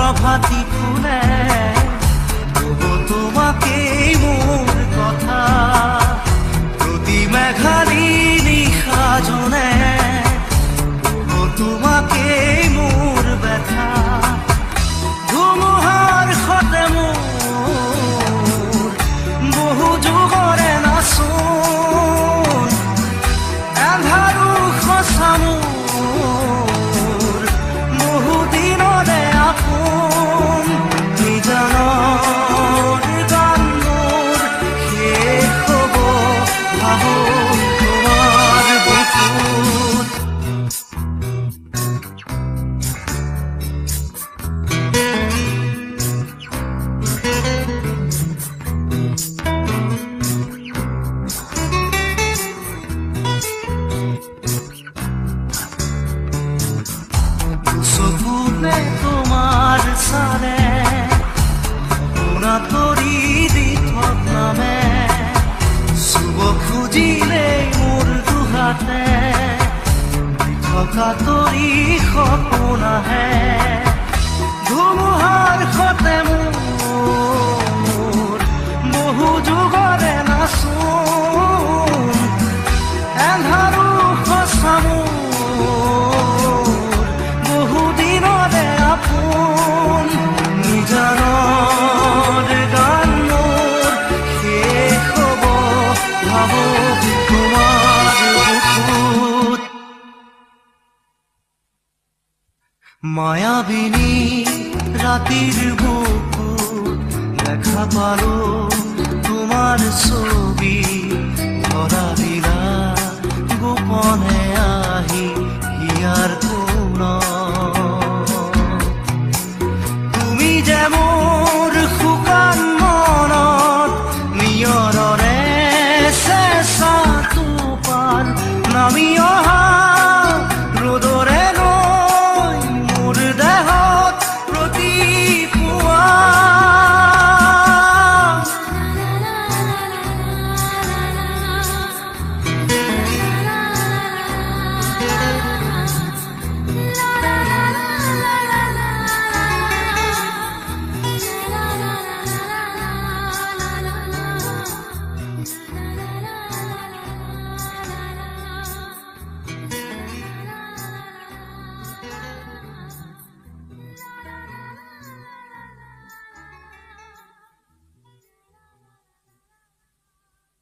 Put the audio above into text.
প্ৰভাতী ফুলে তবু তোমাকেই মোৰ কথা প্ৰতি মেঘালী নিশা জনে তবু তোমাকেই মোৰ ব্যথা ধুমুহাৰ সতে মোৰ বহু যুগৰে নাচোন এন্ধাৰো সঁচা মোৰ বহু দিনৰে আপোন নিজানৰ গান মোৰ শেষ হ'ব ভাবো তোমাৰ বুকুত চকুতে তোমাৰ চালে শুনা তৰি দি নামে চুব খুজিলেই মোৰ দুহাতে থকা তৰি সপোন আহে ধুমুহাৰ সতে মোৰ বহু যুগৰে নাচোন এন্ধাৰো সঁচা বহু দিনৰে আপোন নিজানৰ গান মোৰ শেষ হ'ব ভাবো তোমাৰ বুকুত মায়াবিনী ৰাতিৰ বুকুত দেখা পালো তোমাৰ ছবি ধৰা দিলা গোপনে আহি হিয়াৰ কোণত